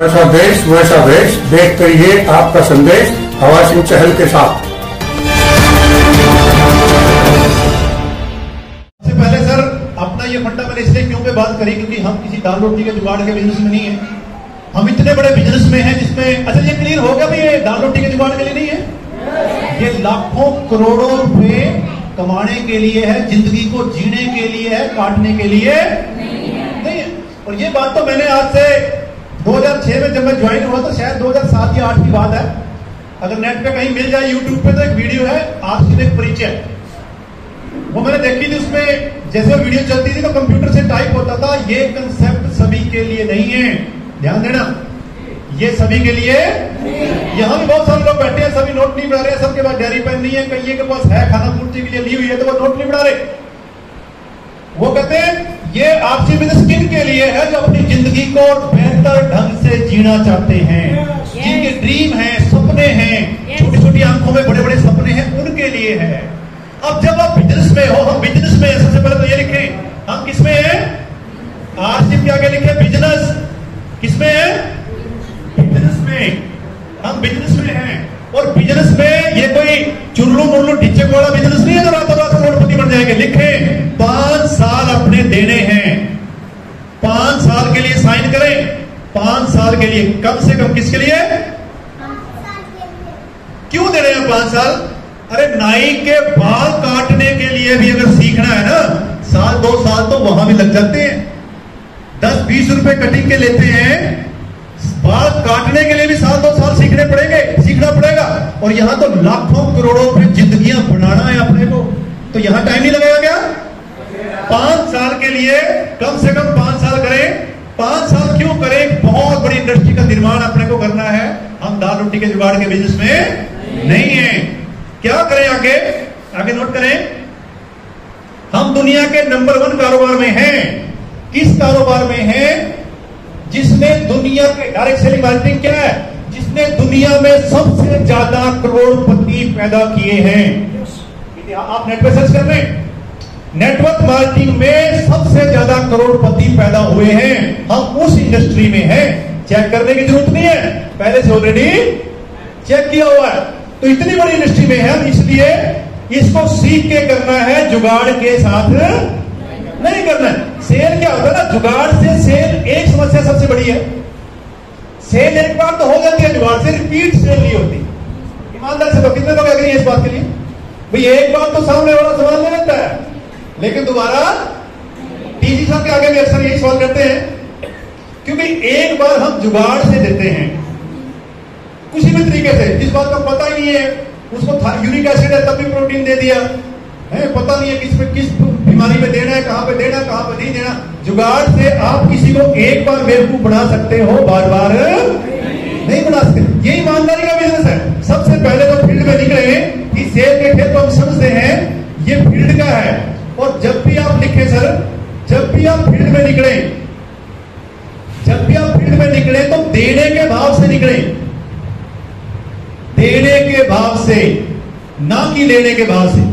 वैसा देश वैसा वेश, देख करिए आपका संदेश हवा सिंह चहल के साथ। सबसे पहले सर अपना ये फंडा मैंने इसलिए क्यों पे बात करी क्योंकि हम किसी दाल रोटी के जुगाड़ के बिजनेस में नहीं है। हम इतने बड़े बिजनेस में हैं जिसमें अच्छा ये क्लियर होगा भी ये दाल रोटी के जुगाड़ के लिए नहीं है, ये लाखों करोड़ों रुपए कमाने के लिए है, जिंदगी को जीने के लिए है, काटने के लिए नहीं है। और ये बात तो मैंने आज से 2006 में जब मैं ज्वाइन हुआ तो शायद 2007 या 8 की बात है। अगर नेट पे कहीं मिल जाए यूट्यूब पे तो एक वीडियो है आपसे एक परिचय, वो मैंने देखी थी। उसमें जैसे वीडियो चलती थी तो कंप्यूटर से टाइप होता था, ये कंसेप्ट सभी के लिए नहीं है, ध्यान देना, ये सभी के लिए। यहां भी बहुत सारे लोग बैठे हैं, सभी नोट नहीं बढ़ा रहे, सबके पास डायरी पेन नहीं है, कई के पास है खाना पूर्ति के लिए ली हुई है तो वो नोट नहीं बढ़ा रहे। वो कहते हैं ये आपसी बिजनेस किन के लिए है, जो अपनी जिंदगी को बेहतर ढंग से जीना चाहते हैं, जिनके ड्रीम हैं, सपने हैं, छोटी छोटी आंखों में बड़े बड़े सपने हैं, उनके लिए है। अब जब आप बिजनेस में हो, हम बिजनेस में सबसे पहले तो ये लिखें हम किसमें हैं, आरसीएम के आगे लिखे बिजनेस, किसमें है, बिजनेस में, हम बिजनेस में हैं। और बिजनेस में ये कोई चुल्लू मुल्लू ढिच्चे वाला बिजनेस नहीं है जो रातों रात करोड़पति बन जाएंगे। लिखे 5 साल अपने देने हैं, 5 साल के लिए साइन करें, 5 साल के लिए, कम से कम किसके लिए, क्यों दे रहे हैं 5 साल? अरे नाई के बाल काटने के लिए भी अगर सीखना है ना, 1-2 साल तो वहां भी लग जाते हैं। 10-20 रुपए कटिंग के लेते हैं, बाल काटने के लिए भी 1-2 साल सीखना पड़ेगा। और यहां तो लाखों करोड़ों रुपए जिंदगियां बनाना है अपने को, तो यहां टाइम नहीं लगेगा क्या? 5 साल के लिए कम से कम 5 साल करें। 5 साल क्यों करें? बहुत बड़ी इंडस्ट्री का निर्माण अपने को करना है। हम दाल रोटी के जुगाड़ के बिजनेस में नहीं है। क्या करें आगे? आगे नोट करें, हम दुनिया के नंबर 1 कारोबार में हैं। किस कारोबार में हैं? जिसने दुनिया के, डायरेक्ट सेलिंग मार्केटिंग क्या है, जिसने दुनिया में सबसे ज्यादा करोड़पति पैदा किए हैं। आप नेट पे सर्च कर रहे हैं, नेटवर्क मार्केटिंग में सबसे ज्यादा करोड़पति पैदा हुए हैं। हम उस इंडस्ट्री में हैं, चेक करने की जरूरत नहीं है, पहले से ऑलरेडी चेक किया हुआ है। तो इतनी बड़ी इंडस्ट्री में है, इसलिए इसको सीख के करना है, जुगाड़ के साथ नहीं करना है। सेल क्या होता है ना, जुगाड़ से सेल एक समस्या सबसे बड़ी है, सेल एक बार तो हो जाती है, जुगाड़ से रिपीट सेल नहीं होती। ईमानदार से तो कितने लोग एग्री है इस बात के लिए? भाई एक बार तो सामने वाला सवाल ले लेता है, लेकिन दोबारा टीजी साहब के आगे भी अक्सर यही सवाल करते हैं, क्योंकि एक बार हम जुगाड़ से देते हैं किसी भी तरीके से, जिस बात का पता ही नहीं है, उसको यूरिक एसिड है तब भी प्रोटीन दे दिया है, पता नहीं है किस बीमारी में देना है, कहां पे देना है, कहां पे नहीं देना। जुगाड़ से आप किसी को एक बार बेवकूफ बना सकते हो, बार बार नहीं बना सकते। ये ईमानदारी का बिजनेस है। सबसे पहले तो फील्ड में निकले कि सेल के खेत को हम समझते हैं, ये फील्ड का है। और जब भी आप लिखे सर, जब भी आप फील्ड में निकले, जब भी आप फील्ड में निकले तो देने के भाव से निकले, देने के भाव से, ना कि लेने के भाव से।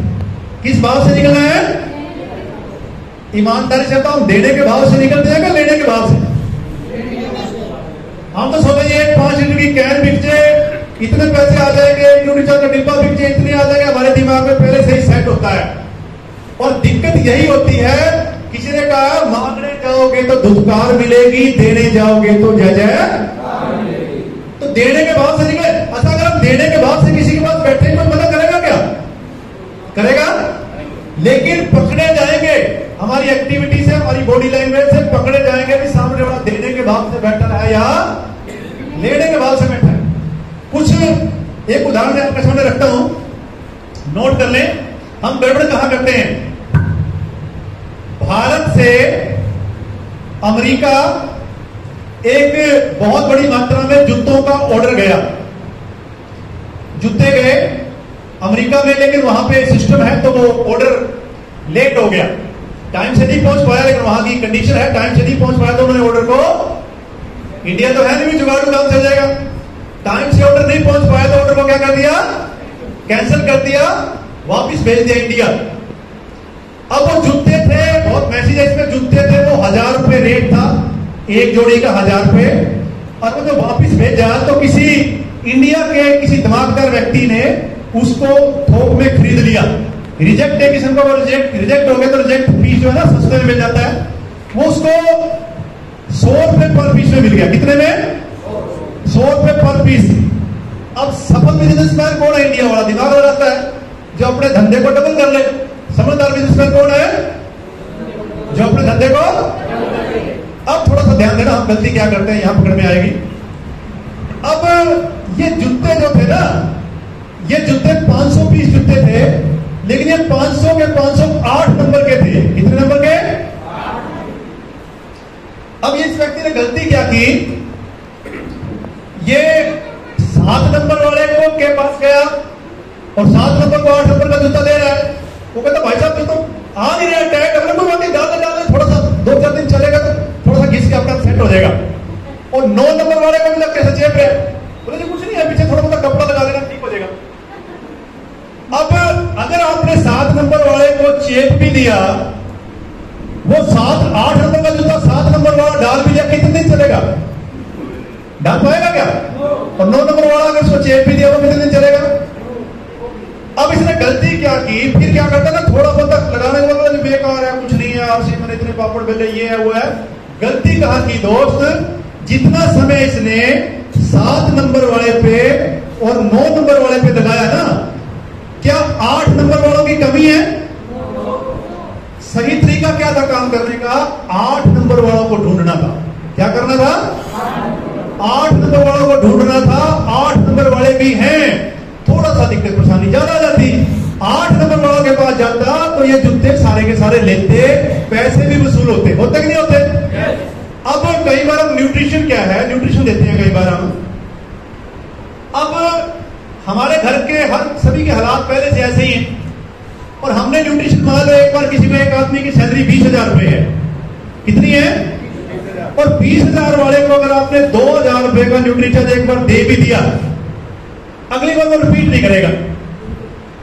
किस भाव से निकलना है? ईमानदारी से बताऊं, देने के भाव से निकलते हैं, लेने के भाव से? हम तो सोचे 5 लीटर की कैन बिक जाए, इतने पैसे आ जाएंगे, न्यूट्रिशन का डिब्बा बिक जाए, इतने आ जाएंगे, हमारे दिमाग में पहले से ही सेट होता है। और दिक्कत यही होती है, किसी ने कहा मांगने जाओगे तो धुतकार मिलेगी, देने जाओगे तो जय जय। तो देने के भाव से निकले। अच्छा, अगर हम देने के भाव से किसी के पास बैठे तो मदद करेगा क्या? करेगा, लेकिन पकड़े जाएंगे हमारी एक्टिविटी से, हमारी बॉडी लैंग्वेज से पकड़े जाएंगे भी सामने वाला देने के भाव से बैठा है या लेने के भाव से बैठा है। कुछ एक उदाहरण आपके सामने रखता हूं, नोट कर लें। हम गड़बड़ कहां करते हैं? भारत से अमेरिका एक बहुत बड़ी मात्रा में जूतों का ऑर्डर गया, जूते गए अमेरिका में, लेकिन वहां पे सिस्टम है तो वो ऑर्डर लेट हो गया, टाइम से नहीं पहुंच पाया। लेकिन वहां की कंडीशन है, टाइम से नहीं पहुंच पाया तो उन्होंने ऑर्डर को, इंडिया तो है नहीं जुगाड़ काम चल जाएगा, टाइम से ऑर्डर नहीं पहुंच पाया तो ऑर्डर को क्या कर दिया, कैंसिल कर दिया, वापिस भेज दिया इंडिया। अब वो जूते थे, बहुत मैसेज इसमें, जूते थे वो 1000 रुपए रेट था, एक जोड़ी का 1000 रुपए। और वो जो वापिस भेजा तो किसी इंडिया के किसी दिमागदार व्यक्ति ने उसको थोक में खरीद लिया। रिजेक्ट है किसी को, रिजेक्ट हो गया तो रिजेक्ट पीस जो है ना सस्ते में मिल जाता है, वो उसको 100 रुपए पर पीस में मिल गया। कितने में? 100 रुपए पर पीस। अब सफल बिजनेसमैन कौन है? इंडिया वाला दिमाग लगाता है जो अपने धंधे को डबल कर ले। समझदार बिजनेसमैन कौन है? जो अपने धंधे को। अब थोड़ा सा ध्यान देना, हम गलती क्या करते हैं यहां पकड़ में आएगी। अब ये जूते जो थे ना, ये जूते 500 पीस जूते थे, लेकिन ये 500 के 508 नंबर के थे। कितने नंबर के? अब इस व्यक्ति ने गलती क्या की, ये 7 नंबर वाले को के पास गया और 7 नंबर को 8 नंबर का जूता दे रहा है। वो कहता भाई साहब तो आ नहीं रहा टैग, अगर कोई बात नहीं डाल थोड़ा सा 2-4 दिन चलेगा तो थोड़ा सा घिस के अपना सेट हो जाएगा। और 9 नंबर वाले को भी लग कैसे चेप रहे, बोले कुछ नहीं है, पीछे थोड़ा बहुत कपड़ा लगा देना ठीक हो जाएगा। अब अगर आपने 7 नंबर वाले को चेप भी दिया, वो 7-8 नंबर का जूता 7 नंबर वाला डाल भी दिया, कितने दिन चलेगा? डाल पाएगा क्या? और 9 नंबर वाला अगर उसको चेप भी दिया वो कितने दिन चलेगा? अब इसने गलती क्या की, फिर क्या करता ना, थोड़ा बहुत लगाने के बाद बेकार है, कुछ नहीं है, आरसी मैंने इतने पापड़ बेले, ये है वो है। गलती कहां की दोस्त, जितना समय इसने 7 नंबर वाले पे और 9 नंबर वाले पे लगाया ना, क्या 8 नंबर वालों की कमी है? सही तरीका क्या था काम करने का? 8 नंबर वालों को ढूंढना था। क्या करना था? 8 नंबर वालों को ढूंढना था। 8 नंबर वाले भी हैं, थोड़ा सा दिक्कत परेशानी ज्यादा आ जाती। 8 नंबर वालों के पास जाता तो ये जूते सारे के सारे लेते, पैसे भी वसूल होते कि नहीं होते? अब कई बार हम न्यूट्रिशन क्या है, न्यूट्रिशन देते हैं कई बार हम। अब हमारे घर के हर सभी के हालात पहले से ऐसे ही हैं, और हमने न्यूट्रिशन मान लो एक बार किसी में एक आदमी की सैलरी 20,000 रुपए है। कितनी है? और 20,000 वाले को अगर आपने 2,000 रुपए का न्यूट्रिशन एक बार दे भी दिया, अगली बार वो रिपीट नहीं करेगा।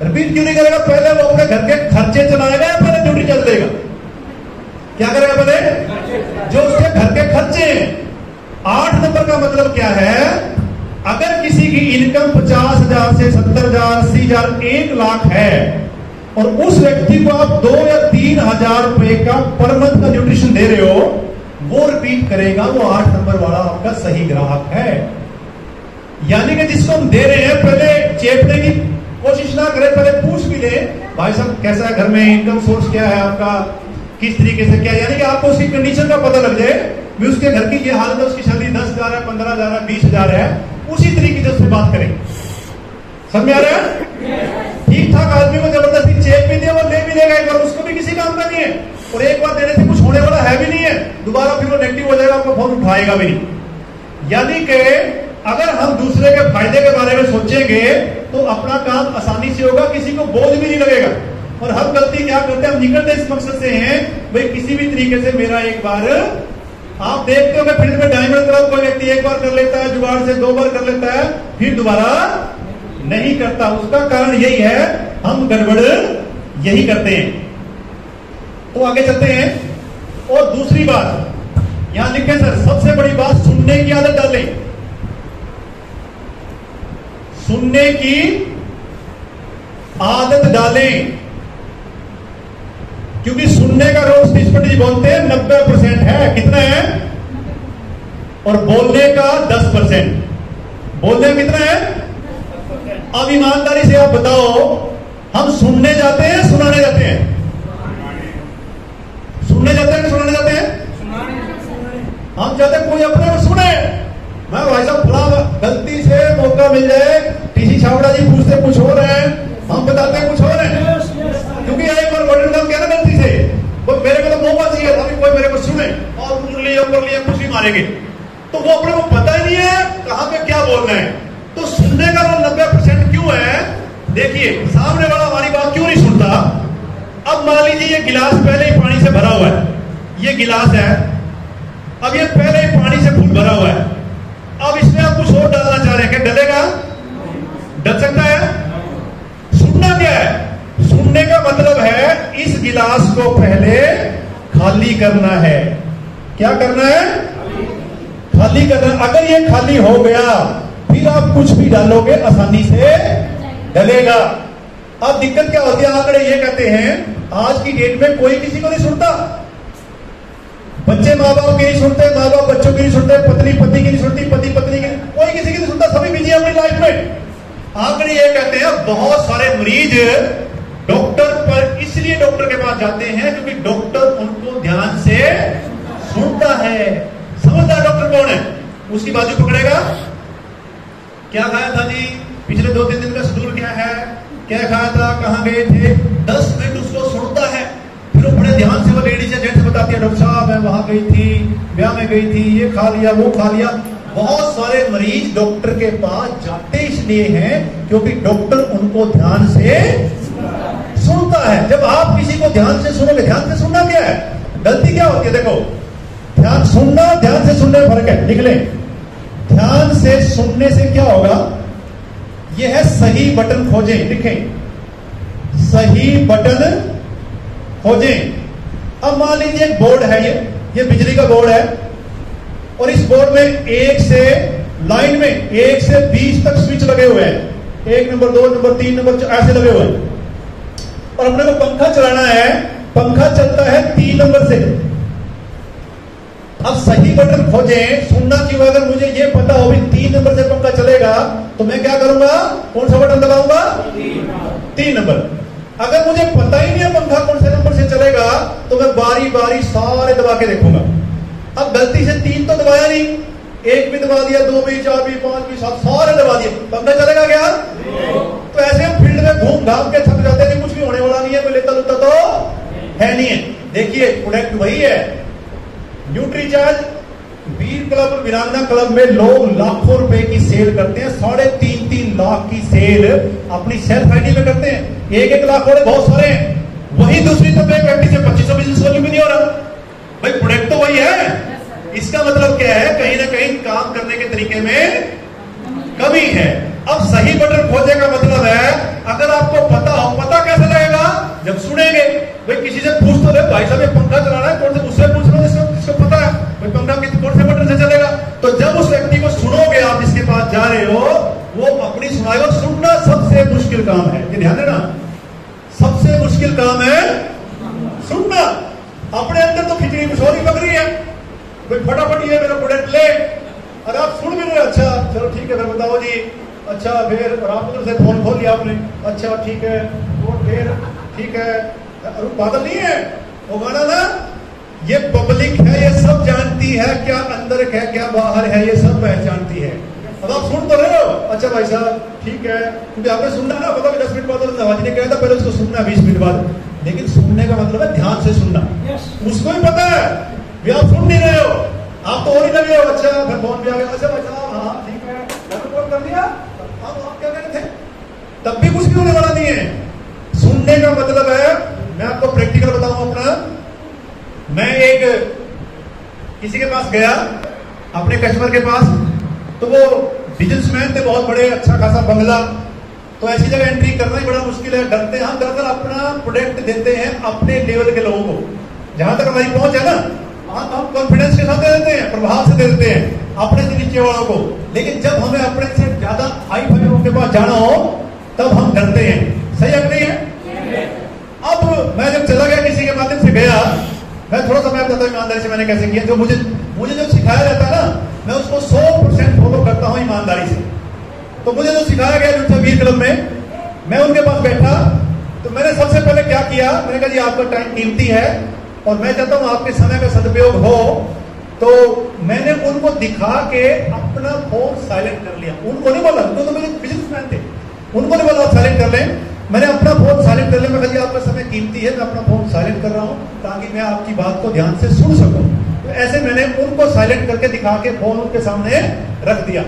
रिपीट क्यों नहीं करेगा? पहले वो अपने घर के खर्चे चलाएगा या पहले न्यूट्रिशन देगा? क्या करेगा पहले? जो उसके घर के खर्चे हैं। 8 नंबर का मतलब क्या है? अगर किसी की इनकम 50,000 से 70,000, 80,000, 1 लाख है और उस व्यक्ति को आप 2 या 3,000 रुपए का पर मंथ का न्यूट्रिशन दे रहे हो, वो रिपीट करेगा, वो 8 नंबर वाला आपका सही ग्राहक है। यानी कि जिसको हम दे रहे हैं पहले चेपने की कोशिश ना करें, पहले पूछ भी ले भाई साहब कैसा है घर में, इनकम सोर्स क्या है आपका, किस तरीके से क्या, यानी कि आपको उसकी कंडीशन का पता लग जाए भी उसके घर की ये हालत है, उसकी सैलरी 10,000 है, 15,000 है, 20,000 है, उसी तरीके से उससे बात करें। समझ में आ रहा है? ठीक ठाक आदमी को जबरदस्ती चेक भी दिया, वो ले भी लेगा एक बार, उसको भी किसी काम का नहीं है, और एक बार देने से कुछ होने वाला है भी नहीं है, दोबारा फिर वो नेगेटिव हो जाएगा, आपका फोन उठाएगा भी नहीं। यानी कि अगर हम दूसरे के फायदे के बारे में सोचेंगे तो अपना काम आसानी से होगा, किसी को बोझ भी नहीं लगेगा। और हम गलती क्या करते हैं, हम निकलते इस मकसद से हैं भाई किसी भी तरीके से मेरा एक बार, आप देखते हो फील्ड में डायमंड क्लब कोई व्यक्ति एक बार कर लेता है, जुगाड़ से 2 बार कर लेता है, फिर दोबारा नहीं करता। उसका कारण यही है, हम गड़बड़ यही करते हैं। तो आगे चलते हैं। और दूसरी बात यहां लिखे सर, सबसे बड़ी बात, सुनने की आदत डालें। सुनने की आदत डालें, क्योंकि सुनने का रोल स्पीच जी बोलते हैं 90% है। कितना है? और बोलने का 10%। बोलने का कितना है? अब ईमानदारी से आप बताओ, हम सुनने जाते हैं सुनाने जाते हैं? सुनने जाते हैं कि सुनाने जाते हैं? हम चाहते हैं कोई अपने को सुने। मैं भाई साहब फला, गलती से मौका मिल जाए, टीसी छावड़ा जी पूछते कुछ हो रहे हैं, हम बताते हैं कुछ हो रहे हैं, क्योंकि एक बार बॉडी नाम क्या ना गलती से, वो मेरे को तो मौका चाहिए था कोई मेरे को सुने, और कर लिया कुछ भी मारेंगे, तो वो अपने को पता ही नहीं है कहां पे क्या बोलना है। तो सुनने का रोल 90% क्यों है? देखिए, सामने वाला हमारी बात क्यों नहीं सुनता। अब मान लीजिए ये गिलास पहले ही पानी से भरा हुआ है, ये गिलास है, अब ये पहले ही पानी से फुल भरा हुआ है, अब इसमें आप कुछ और डालना चाह रहे हैं, क्या डलेगा? डल सकता है? सुनना क्या है? सुनने का मतलब है इस गिलास को पहले खाली करना है। क्या करना है? खाली कर रहे हैं। अगर ये खाली हो गया फिर आप कुछ भी डालोगे आसानी से डलेगा। अब दिक्कत क्या होती है, आंकड़े ये कहते हैं आज की डेट में कोई किसी को नहीं सुनता। बच्चे माँ बाप की नहीं सुनते, माँ बाप बच्चों की नहीं सुनते, पत्नी पति की नहीं सुनती, पति पत्नी की, कोई किसी की नहीं सुनता, सभी बिजी अपनी लाइफ में। आंकड़े ये कहते हैं बहुत सारे मरीज डॉक्टर पर इसलिए डॉक्टर के पास जाते हैं क्योंकि डॉक्टर उनको ध्यान से सुनता है। समझदार डॉक्टर कौन है, उसकी बाजू पकड़ेगा। क्या खाया था जी, पिछले 2-3 दिन का शेड्यूल क्या है, क्या खाया था, कहां गए थे, 10 मिनट उसको सुनता है। फिर वो बड़े ध्यान से वो लेडीज या जेंट्स बताती है, डॉक्टर साहब मैं वहां गई थी, ब्याह में गई थी, ये खा लिया वो खा लिया। बहुत सारे मरीज डॉक्टर के पास जाते इसलिए हैं क्योंकि डॉक्टर उनको ध्यान से सुनता है। जब आप किसी को ध्यान से सुनोगे, ध्यान से सुनना क्या है, गलती क्या होती है, देखो ध्यान सुनना ध्यान से सुनने में फर्क है, लिख लें। ध्यान से सुनने से क्या होगा, यह है सही बटन खोजें, लिखें सही बटन खोजें। अब मान लीजिए एक बोर्ड है, ये बिजली का बोर्ड है और इस बोर्ड में 1 से लाइन में 1 से 20 तक स्विच लगे हुए हैं, 1 नंबर 2 नंबर 3 नंबर ऐसे लगे हुए हैं। और अपने को पंखा चलाना है, पंखा चलता है 3 नंबर से। अब सही बटन खोजें, सुनना क्यों, अगर मुझे ये पता हो भी 3 नंबर से पंखा चलेगा तो मैं क्या करूंगा, कौन सा बटन दबाऊंगा, 3 नंबर। अगर मुझे पता ही नहीं है पंखा कौन से नंबर से चलेगा तो मैं बारी बारी सारे दबा के देखूंगा। अब गलती से 3 तो दबाया नहीं, 1 भी दबा दिया, 2 भी, 4 भी, 5 भी, 7 सारे दबा दिए, पंखा चलेगा क्या? तो ऐसे हम फील्ड में घूम घाम के थक जाते हैं, कुछ भी होने वाला नहीं है, कोई लेता लुता तो है नहीं है। देखिए प्रोडक्ट वही है, न्यूट्रीचार्ज वीर क्लब वीरांगना क्लब में लोग लाखों रुपए की सेल करते हैं, 3.5 लाख की सेल अपनी सेल्फ आईडी में करते हैं। 1 लाख वाले बहुत सारे हैं, वही दूसरी तरफ एक व्यक्ति से 2500 बिजनेस वैल्यू भी नहीं हो रहा। भाई प्रोडक्ट तो वही है, इसका मतलब क्या है, कहीं ना कहीं काम करने के तरीके में कमी है। अब सही बटन खोजने का मतलब है, अगर आपको पता हो, पता कैसे लगेगा, जब सुनेंगे। भाई किसी से पूछ तो रहे, भाई साहब ये पंखा चलाना है, कौन से, उससे पूछ लो जिसको पता है भाई पंखा कौन से बटन से चलेगा। तो जब उस व्यक्ति को सुनोगे, आप जिसके पास जा रहे हो, वो अपनी सुनाएगा। सुनना सबसे मुश्किल काम है, ये ध्यान देना, सबसे मुश्किल काम है सुनना। अपने अंदर तो खिचड़ी पिछोरी पक रही है, भाई फटाफट ये मेरा प्रोडक्ट ले, अरे आप सुन भी रहे, अच्छा चलो ठीक है फिर बताओ जी, अच्छा फिर रामपुर से फोन खोल लिया आपने, अच्छा ठीक है, तो फिर ठीक है, पागल नहीं है वो गाना ना, ये पब्लिक है, ये सब जानती है क्या अंदर है क्या बाहर है, ये सब पहचानती है। अब आप सुन तो रहे हो, अच्छा भाई साहब ठीक है, क्योंकि आपने सुनना ना, पता 10 मिनट बाद नवाजी ने कहा था पहले उसको सुनना 20 मिनट बाद, लेकिन सुनने का मतलब है ध्यान से सुनना। उसको भी पता है भी आप सुन नहीं रहे हो, आप तो हो ही लगे हो, अच्छा फिर फोन भी आ गया, अच्छा भाई साहब हाँ ठीक है, फोन कर दिया, आप क्या कह रहे थे, तब भी कुछ भी होने वाला नहीं है। सुनने का मतलब है, मैं आपको प्रैक्टिकल बताऊं अपना। मैं एक किसी के पास गया, अपने कस्टमर के पास, तो वो बिजनेसमैन थे, बहुत बड़े, अच्छा खासा बंगला, तो ऐसी जगह एंट्री करना ही बड़ा मुश्किल है, डरते हैं हम, दरअसल अपना प्रोडक्ट देते हैं अपने लेवल के लोगों को, जहां तक हमारी पहुंच है ना, वहां हम कॉन्फिडेंस के साथ दे देते हैं, प्रभाव से दे देते हैं अपने से नीचे वालों को। लेकिन जब हमें अपने से ज्यादा हाई फाई लोगों के पास जाना हो तब हम डरते हैं, सही है नहीं है? अब मैं जब चला गया, किसी के माध्यम से गया, मैं थोड़ा सा मैं बताता हूँ ईमानदारी से मैंने कैसे किया। जो मुझे जो सिखाया जाता है ना, मैं उसको 100% फॉलो करता हूँ ईमानदारी से। तो मुझे जो सिखाया गया जो वीर क्लब में, मैं उनके पास बैठा, तो मैंने सबसे पहले क्या किया, मैंने कहा जी आपका टाइम कीमती है और मैं चाहता हूँ आपके समय का सदुपयोग हो, तो मैंने उनको दिखा के अपना फोन साइलेंट कर लिया। उनको नहीं बोला, उनको तो मेरे बिजनेसमैन थे, उनको नहीं बोला साइलेंट कर लें, मैंने अपना फोन साइलेंट कर लिया। मैं कहा आपका समय कीमती है, मैं अपना फोन साइलेंट कर रहा हूँ ताकि मैं आपकी बात को ध्यान से सुन सकूं। तो ऐसे मैंने उनको साइलेंट करके दिखा के फोन उनके सामने रख दिया।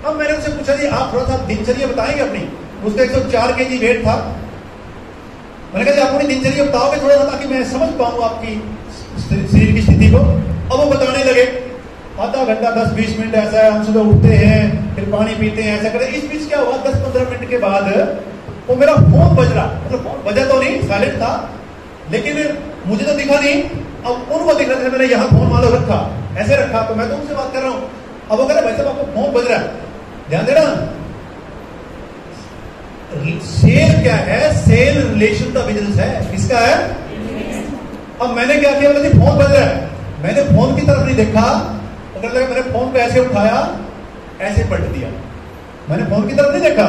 अब मैंने उनसे पूछा जी आप थोड़ा सा दिनचर्या बताएंगे अपनी। उसका 104 kg वेट था। मैंने कहा अपनी दिनचर्या बताओगे थोड़ा सा ताकि मैं समझ पाऊँ आपकी शरीर की स्थिति को। अब वो बताने लगे, आधा घंटा 10-20 मिनट ऐसा है, हम सुबह उठते हैं, फिर पानी पीते हैं, ऐसा करें। इस बीच क्या हुआ, 10-15 मिनट के बाद वो मेरा फोन बज रहा, मतलब फोन बजा तो नहीं, साइलेंट था, लेकिन मुझे तो दिखा नहीं। अब उनको दिख रहा था, मैंने यहाँ फोन वालों रखा, ऐसे रखा, तो मैं तो उनसे बात कर रहा हूं। अब वो कह रहे भाई साहब आपको फोन बज रहा है, ध्यान देना। सेल क्या है? सेल रिलेशन का बिजनेस है। किसका है? अब मैंने क्या किया, बोला फोन बज रहा है, मैंने फोन की तरफ नहीं देखा, अगर लगा मैंने फोन को ऐसे उठाया, ऐसे पलट दिया। मैंने फोन की तरफ नहीं देखा,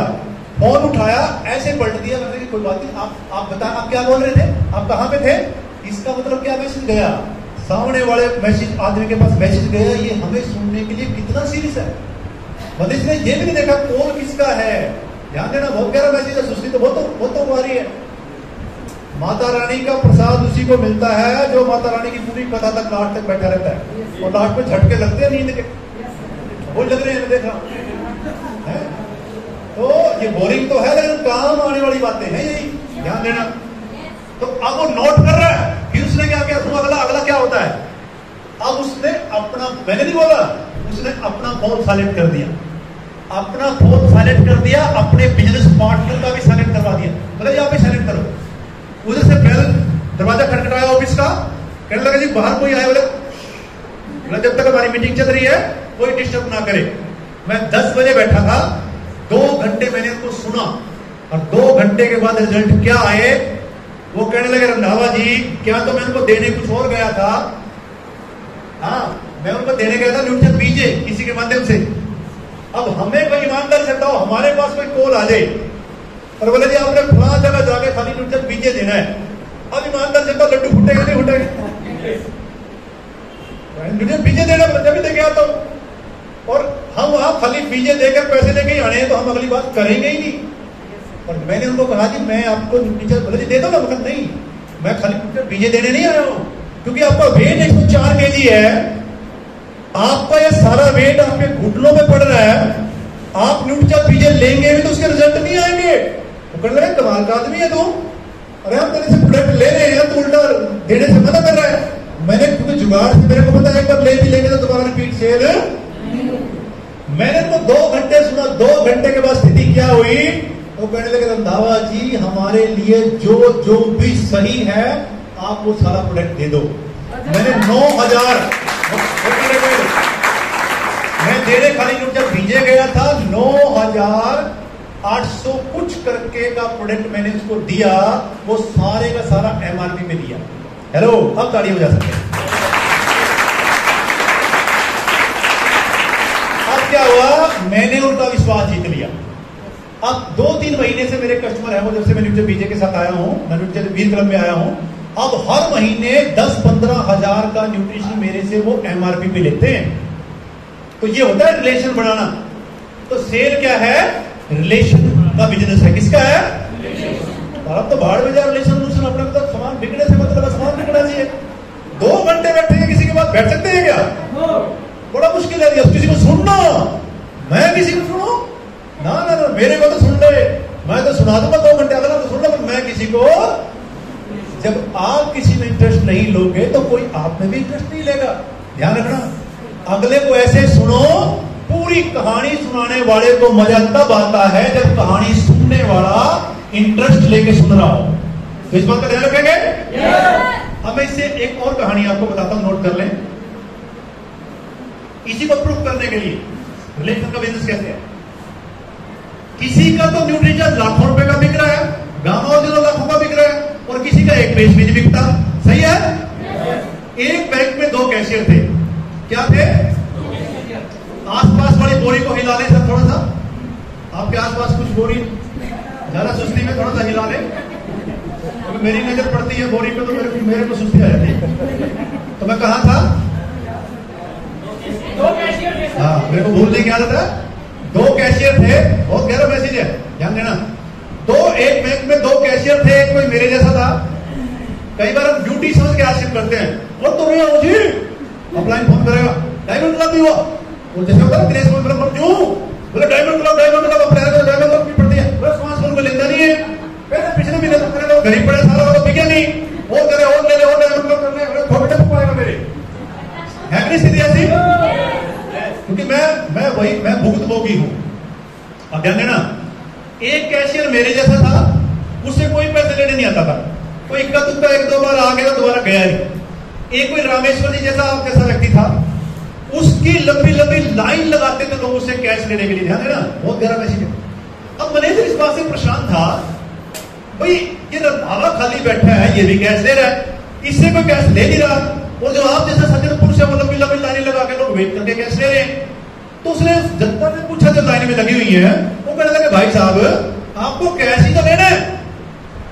फोन उठाया, ऐसे पलट दिया। मैंने कहा कोई बात नहीं, आप बता, आप क्या बोल रहे थे, आप कहां पे थे? इसका मतलब क्या मैसेज गया? सामने वाले मैसेज आदमी के पास मैसेज गया, ये हमें सुनने के लिए कितना सीरियस है। मतलब इसने ये भी नहीं देखा कौन किसका है। ध्यान देना, बहुत गहरा मैसेज है। सुस्ती तो वो तो हमारी है। माता रानी का प्रसाद उसी को मिलता है जो माता रानी की पूरी कथा तक लास्ट तक बैठा रहता है, और लास्ट में झटके लगते हैं नींद के, वो लग रहे हैं, देख रहा हूं। तो ये बोरिंग तो है, लेकिन काम आने वाली बातें हैं यही, ध्यान देना। तो अब वो नोट कर रहा है, फिर उसने क्या किया, अगला क्या होता है? अब उसने अपना, मैंने नहीं बोला, उसने अपना फोन साइलेंट कर दिया, अपना फोन साइलेंट कर दिया, अपने बिजनेस पार्टनर का भी साइलेंट करवा दिया। मतलब यहाँ पे साइलेंट करो। उधर से बेल, दरवाजा खटखटाया ऑफिस का, कहने लगा जी बाहर कोई आए, बोले जब तक हमारी मीटिंग चल रही है कोई डिस्टर्ब ना करे। मैं 10 बजे बैठा था, 2 घंटे मैंने उनको सुना, और 2 घंटे के बाद रिजल्ट क्या आए, वो कहने लगे रंधावा जी क्या तो मैं उनको देने कुछ और गया था, हाँ मैं उनको देने गया था न्यूट्रिशन बीजे किसी के माध्यम से। अब हमें कोई ईमानदार से बताओ, हमारे पास कोई कॉल आ जाए और बोले जी आपने फलां जगह जाके खाली न्यूट्रिशन बीजे देना है, अब ईमानदार से तो लड्डू फूटेगा नहीं फूटेगा? न्यूट्रिशन बीजे देना जब भी दे गया तो, और हम वहां खाली बीजे देकर पैसे लेके ही आने हैं, तो हम अगली बात करेंगे ही नहीं। और मैंने उनको कहा जी मैं आपको न्यूट्रिशन, बोले जी दे दो ना, मतलब नहीं मैं खाली बीजे देने नहीं आया हूं, क्योंकि आपका वेट 104 kg है, आपका ये सारा वेट आपके घुटनों में पड़ रहा है, आप न्यूट्रिशन बीजे लेंगे भी तो उसके रिजल्ट नहीं आएंगे। वो कहने लगे कमाल का आदमी है तू, अरे हम तेरे से प्रोडक्ट ले रहे हैं तो उल्टा देने से मना कर रहा है। मैंने क्योंकि जुगाड़ से मेरे को पता है, एक बार ले भी लेंगे तो दोबारा रिपीट सेल। मैंने तो 2 घंटे सुना, 2 घंटे के बाद स्थिति क्या हुई, वो कहने लगे रंधावा जी हमारे लिए जो भी सही है आप वो सारा प्रोडक्ट दे दो। मैंने 9000 मैं देने खाली जब बीजे गया था, 9800 कुछ करके का प्रोडक्ट मैंने उसको दिया, वो सारे का सारा MRP में दिया। हेलो, अब ताड़ी हो जा सकते हैं। अब क्या हुआ, मैंने उनका विश्वास जीत लिया। अब 2-3 महीने से मेरे कस्टमर है वो, जब से मैं न्यूट्रिशन बीजे के साथ आया हूं, मैं न्यूट्रिशन वीर क्लब में आया हूं, अब हर महीने 10-15 हजार का न्यूट्रिशन मेरे से वो MRP पे लेते हैं। तो ये होता है रिलेशन बढ़ाना। तो सेल क्या है? रिलेशन का बिजनेस है। किसका है? और अब तो बाहर में जाए रिलेशन, अपने मतलब सामान बिकने से मतलब सामान बिकना चाहिए। 2 घंटे बैठे हैं, किसी के पास बैठ सकते हैं क्या? बड़ा मुश्किल है। किसी को सुनना, मैं किसी को सुनू ना ना ना, मेरे को तो सुन ले, मैं तो सुना दूंगा 2 घंटे, अगला तो सुन लो, मैं किसी को, जब आप किसी में इंटरेस्ट नहीं लोगे तो कोई आप में भी इंटरेस्ट नहीं लेगा। ध्यान रखना, अगले को ऐसे सुनो, पूरी कहानी सुनाने वाले को मजा तब आता है जब कहानी सुनने वाला इंटरेस्ट लेके सुन रहा हो। तो इस बात का ध्यान रखेंगे। अब मैं इससे एक और कहानी आपको बताता हूं, नोट कर लें। इसी को प्रूफ करने के लिए रिलेशन का बिजनेस कैसे है। किसी का तो न्यूट्रिशन लाखों रुपए का बिक रहा है, गांव जो लाखों का बिक रहा है, और किसी का एक पेज भी नहीं बिकता। सही है? एक बैंक में 2 कैशियर थे। क्या थे? आसपास वाली बोरी को हिला ले सर, थोड़ा सा आपके आसपास कुछ बोरी ज्यादा सुस्ती में थोड़ा सा हिला ले, तो मेरी नजर पड़ती है बोरी पे तो मेरे को सुस्ती आ जाती है। तो मैं कहा था, हाँ मेरे को भूलने की आदत है। 2 कैशियर थे, बहुत गहरा मैसेज है, ध्यान देना। एक बैंक में 2 कैशियर थे, एक कोई मेरे जैसा था। कई बार हम ड्यूटी समझ के आश्रित करते हैं, और तो रहे हो जी, अपलाइन फोन करेगा, डायमंड क्लब भी हुआ, वो जैसे होता है दिनेश क्लब क्यों बोले डायमंड क्लब अप्लाई करो, डायमंड क्लब की पड़ती है, बस 500 रुपए लेता नहीं है। पहले पिछले महीने तो करेगा, गरीब पड़े सारा तो बिके नहीं, और करे और ले ले और डायमंड क्लब करने थोड़े तक पाएगा मेरे, है कि नहीं स्थिति ऐसी? क्योंकि मैं भुगतभोगी हूं। अब ध्यान देना, एक कैशियर मेरे जैसा था, उससे कोई पैसे लेने नहीं आता था, कोई इक्का दुक्का 1-2 बार आ गया, दोबारा गया नहीं। एक कोई रामेश्वर जी जैसा आप जैसा व्यक्ति था, उसकी लंबी लंबी लाइन लगाते थे लोग उससे कैश लेने के लिए। ध्यान देना, बहुत गहरा मैसेज है। अब मैनेजर इस बात से परेशान था, भाई ये रंधावा खाली बैठा है, ये भी कैश ले रहा है, इससे कोई कैश ले नहीं रहा, और जो आप जैसा सज्जन पुरुष है वो लंबी लंबी लाइनें लगा के लोग वेट करके कैश ले रहे हैं। तो उसने जनता ने पूछा, जो लाइन में लगी हुई है, वो कहने लगे भाई साहब आपको कैश ही तो लेना है,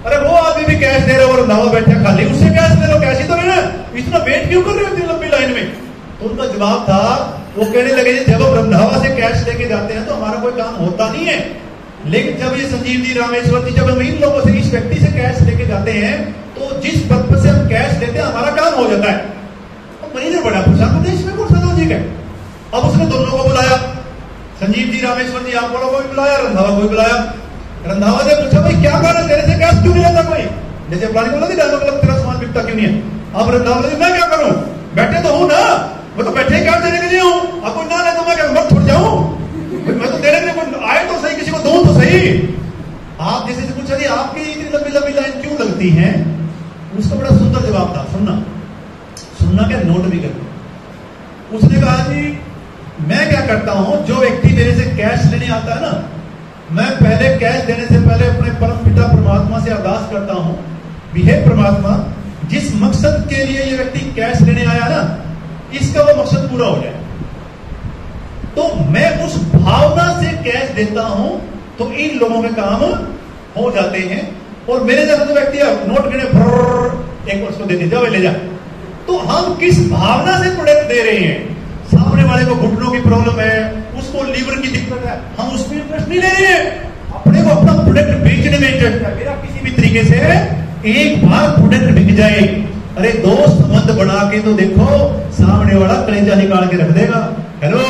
अरे वो आदमी भी कैश दे रहे हो और रंधावा बैठा खाली, उससे कैश ले लो, कैश ही तो लेना है, इतना वेट क्यों कर रहे हो इतनी लंबी लाइन में। तो उनका जवाब था, वो कहने लगे जब हम रंधावा से कैश लेके जाते हैं तो हमारा कोई काम होता नहीं है, लेकिन जब ये संजीव जी, रामेश्वर जी, जब हम इन लोगों से, इस व्यक्ति से कैश लेके जाते हैं तो जिस पर्पज से हम कैश लेते हैं हमारा काम हो जाता है। अब मैनेजर बड़ा परेशान होता है, इसमें कौन सा लॉजिक है। अब उसने दोनों को बुलाया, संजीव जी, रामेश्वर जी, आप लोगों को भी बुलाया, रंधावा को भी बुलाया। रंधावा ने पूछा, भाई क्या कारण, तेरे से कैश क्यों नहीं लेता कोई, जैसे प्लानिंग बोला थी डायलॉग, तेरा सामान बिकता क्यों नहीं है। अब रंधावा ने, मैं क्या करूं, बैठे तो हूं ना, मैं तो बैठे कैश देने के लिए हूं, अब कोई ना ले तो मैं क्या मत छुट जाऊं, मैं तो देने के लिए आए तो सही, किसी को दूं तो सही। आप जैसे पूछा जी आपकी इतनी लंबी लंबी लाइन क्यों लगती है, उसका बड़ा सुंदर जवाब था, सुनना क्या, नोट भी करना। उसने कहा जी मैं क्या करता हूं, जो व्यक्ति मेरे से कैश लेने आता है ना, मैं पहले कैश देने से पहले अपने परम पिता परमात्मा से अरदास करता हूं, हे परमात्मा, जिस मकसद के लिए ये व्यक्ति कैश लेने आया ना, इसका वो मकसद पूरा हो जाए। तो मैं उस भावना से कैश देता हूं तो इन लोगों के काम हो जाते हैं। और मेरे जैसा जो व्यक्ति नोट गिने एक उसको देते जाओ ले जा। तो हम किस भावना से प्रोडक्ट दे रहे हैं, सामने वाले को घुटनों की प्रॉब्लम है, उसको लीवर की दिक्कत है, हम उसमें इंटरेस्ट नहीं ले रहे हैं, अपने को अपना प्रोडक्ट बेचने में इंटरेस्ट है। मेरा किसी भी तरीके से एक बार प्रोडक्ट बिक जाए, अरे दोस्त संबंध बना के तो देखो, सामने वाला कलेजा निकाल के रख देगा। हेलो